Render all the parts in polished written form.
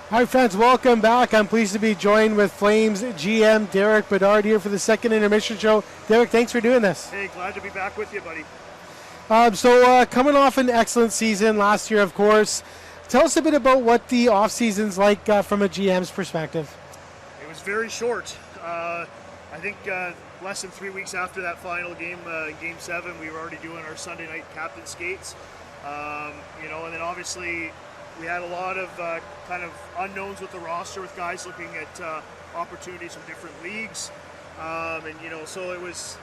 Hi fans, welcome back. I'm pleased to be joined with Flames GM Derek Bedard here for the second intermission show. Derek, thanks for doing this. Hey, glad to be back with you, buddy. Coming off an excellent season last year, of course. Tell us a bit about what the off-season's like from a GM's perspective. It was very short. I think less than 3 weeks after that final game, Game 7, we were already doing our Sunday night captain skates. And then obviously we had a lot of kind of unknowns with the roster, with guys looking at opportunities from different leagues. So it was,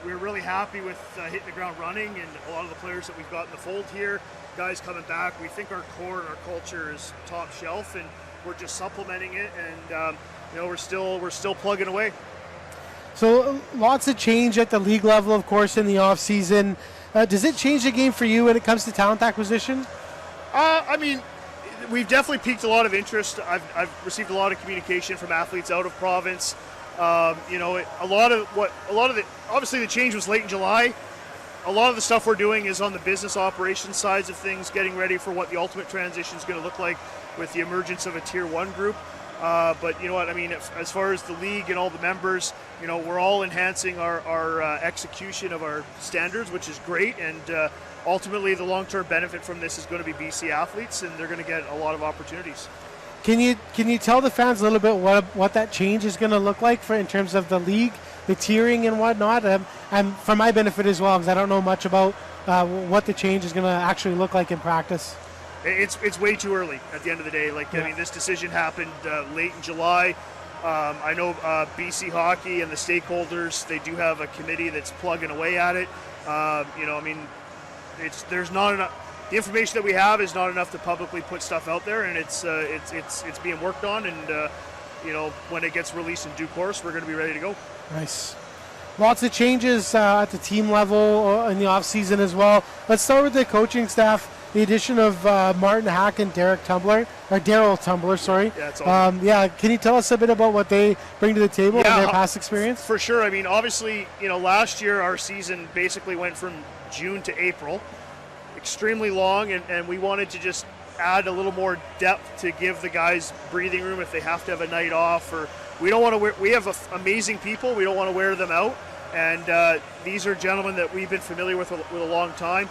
we were really happy with hitting the ground running, and a lot of the players that we've got in the fold here, guys coming back. We think our core and our culture is top shelf, and we're just supplementing it, and we're still plugging away. So lots of change at the league level, of course, in the off season. Does it change the game for you when it comes to talent acquisition? We've definitely piqued a lot of interest. I've received a lot of communication from athletes out of province. Obviously the change was late in July. A lot of the stuff we're doing is on the business operations sides of things, getting ready for what the ultimate transition is going to look like with the emergence of a Tier 1 group. But you know what I mean, as far as the league and all the members, we're all enhancing our execution of our standards, which is great. And ultimately, the long-term benefit from this is going to be BC athletes, and they're going to get a lot of opportunities. Can you tell the fans a little bit what that change is going to look like in terms of the league, the tiering and whatnot? And for my benefit as well, because I don't know much about what the change is going to actually look like in practice. It's way too early at the end of the day. This decision happened late in July. I know BC Hockey and the stakeholders, they do have a committee that's plugging away at it. There's not enough. The information that we have is not enough to publicly put stuff out there, and it's being worked on. And when it gets released in due course, we're going to be ready to go. Nice. Lots of changes at the team level in the off season as well. Let's start with the coaching staff. The addition of Martin Hack and Daryl Tumbler, sorry. Yeah, it's all can you tell us a bit about what they bring to the table and their past experience? For sure. I mean, obviously, last year our season basically went from June to April, extremely long, and we wanted to just add a little more depth to give the guys breathing room if they have to have a night off, or we have amazing people, we don't want to wear them out, and these are gentlemen that we've been familiar with a long time.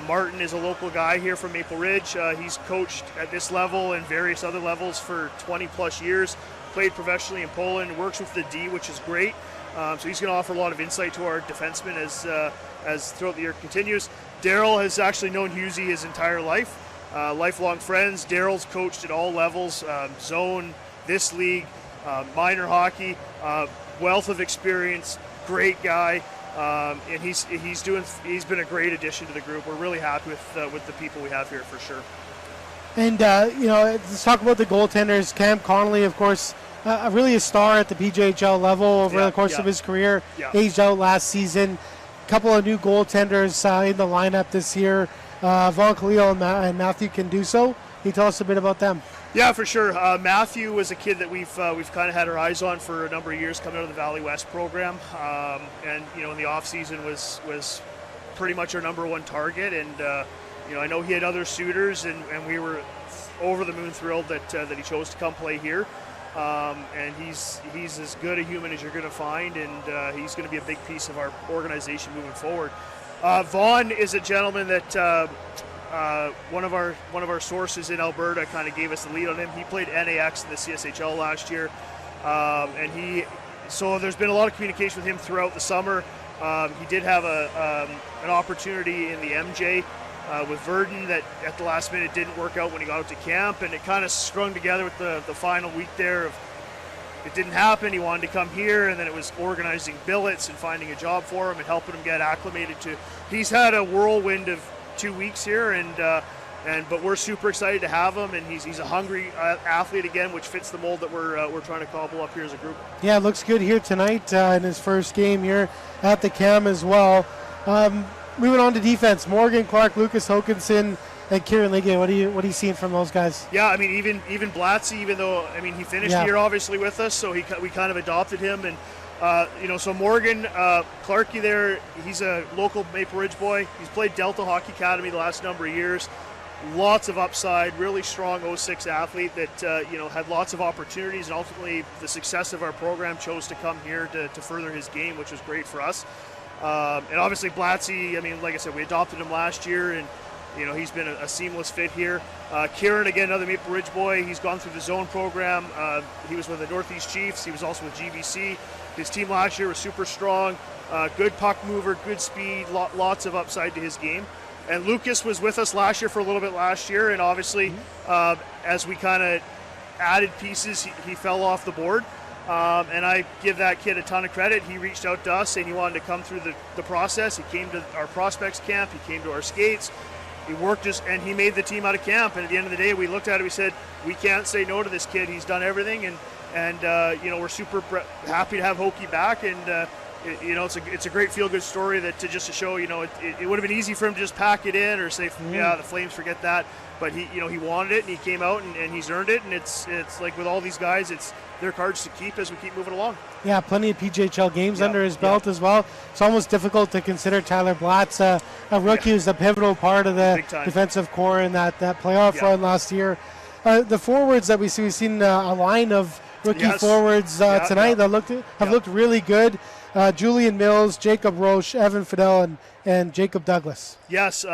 Martin is a local guy here from Maple Ridge. He's coached at this level and various other levels for 20 plus years, played professionally in Poland, works with the D, which is great. So he's going to offer a lot of insight to our defensemen as throughout the year continues. Daryl has actually known Husey his entire life, lifelong friends. Daryl's coached at all levels, zone, this league, minor hockey, wealth of experience, great guy. And he's been a great addition to the group. We're really happy with the people we have here for sure. And let's talk about the goaltenders. Cam Connolly, of course, really a star at the PJHL level over the course of his career. Aged out last season. A couple of new goaltenders in the lineup this year. Vaughn Khalil and Matthew Canduso. Can you tell us a bit about them? Yeah, for sure. Matthew was a kid that we've kind of had our eyes on for a number of years, coming out of the Valley West program, and in the off season was pretty much our number one target. And I know he had other suitors, and we were over the moon thrilled that he chose to come play here. And he's as good a human as you're going to find, and he's going to be a big piece of our organization moving forward. Vaughn is a gentleman that. One of our sources in Alberta kind of gave us the lead on him. He played NAX in the CSHL last year, so there's been a lot of communication with him throughout the summer. He did have an opportunity in the MJ with Verdun that at the last minute didn't work out when he got out to camp, and it kind of strung together with the final week there. It didn't happen. He wanted to come here, and then it was organizing billets and finding a job for him and helping him get acclimated to. He's had a whirlwind of 2 weeks here, but we're super excited to have him, and he's a hungry athlete again, which fits the mold that we're trying to cobble up here as a group. Yeah, it looks good here tonight in his first game here at the Cam as well. Moving on to defense, Morgan, Clark, Lucas Hokinson, and Kieran Liggett. What are you seeing from those guys? Yeah, I mean, even Blatzy, even though he finished the year obviously with us, so we kind of adopted him, and so Morgan, Clarkie there, he's a local Maple Ridge boy. He's played Delta Hockey Academy the last number of years. lots of upside, really strong 06 athlete that had lots of opportunities, and ultimately the success of our program chose to come here to further his game, which was great for us. And obviously Blatzy, I mean, like I said, we adopted him last year, and he's been a seamless fit here. Kieran, again, another Maple Ridge boy. He's gone through the zone program. He was with the Northeast Chiefs. He was also with GBC. His team last year was super strong. Good puck mover, good speed, lots of upside to his game. And Lucas was with us last year for a little bit last year, and obviously as we kind of added pieces, he fell off the board. And I give that kid a ton of credit. He reached out to us saying he wanted to come through the process. He came to our prospects camp. He came to our skates. He worked and he made the team out of camp. And at the end of the day, we looked at it. We said, we can't say no to this kid. He's done everything, and we're super happy to have Hokie back. And it's a great feel-good story to show. It would have been easy for him to just pack it in or say, yeah, the Flames, forget that. But he wanted it, and he came out, and he's earned it. And it's like with all these guys, it's their cards to keep as we keep moving along. Yeah, plenty of PJHL games under his belt as well. It's almost difficult to consider Tyler Blatz a rookie who's a pivotal part of the defensive core in that playoff run last year. The forwards that we've seen a line of rookie forwards tonight that have looked really good. Julian Mills, Jacob Roche, Evan Fidel, and Jacob Douglas. Yes.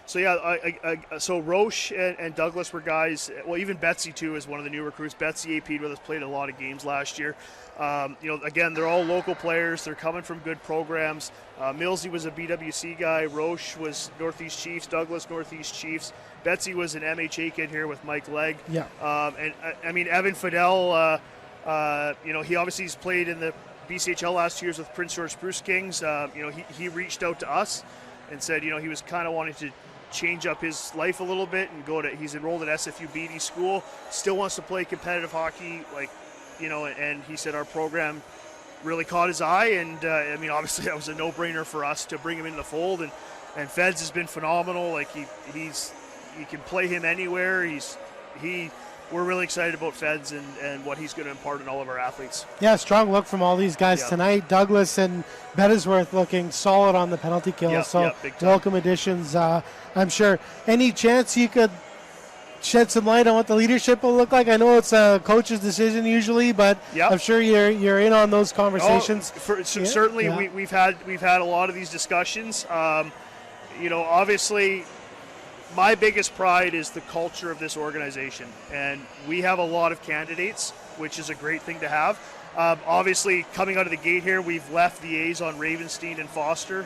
So Roche and Douglas were guys. Well, even Betsy too is one of the new recruits. Betsy AP'd with us, played a lot of games last year. Again, they're all local players. They're coming from good programs. Millsy was a BWC guy. Roche was Northeast Chiefs. Douglas Northeast Chiefs. Betsy was an MHA kid here with Mike Legg. Yeah. Evan Fidel. He obviously has played in the BCHL last 2 years with Prince George Spruce Kings. He reached out to us and said, he was kind of wanting to change up his life a little bit and he's enrolled at SFU BD school, still wants to play competitive hockey, and he said our program really caught his eye, and obviously that was a no-brainer for us to bring him into the fold, and Feds has been phenomenal. Like you can play him anywhere. We're really excited about Feds and what he's going to impart in all of our athletes. Yeah, strong look from all these guys tonight. Douglas and Bettisworth looking solid on the penalty kill. Welcome additions, I'm sure. Any chance you could shed some light on what the leadership will look like? I know it's a coach's decision usually, but I'm sure you're in on those conversations. Certainly, we've had a lot of these discussions. Obviously, my biggest pride is the culture of this organization, and we have a lot of candidates, which is a great thing to have. Obviously, coming out of the gate here, we've left the A's on Ravenstein and Foster,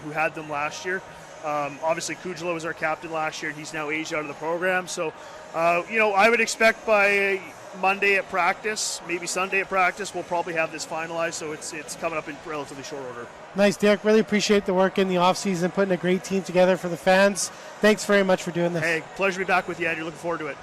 who had them last year. Obviously, Kujala was our captain last year, and he's now aged out of the program. So, I would expect by Monday at practice, maybe Sunday at practice, we'll probably have this finalized, so it's coming up in relatively short order. Nice, Derek. Really appreciate the work in the offseason, putting a great team together for the fans. Thanks very much for doing this. Hey, pleasure to be back with you, Andrew. Looking forward to it.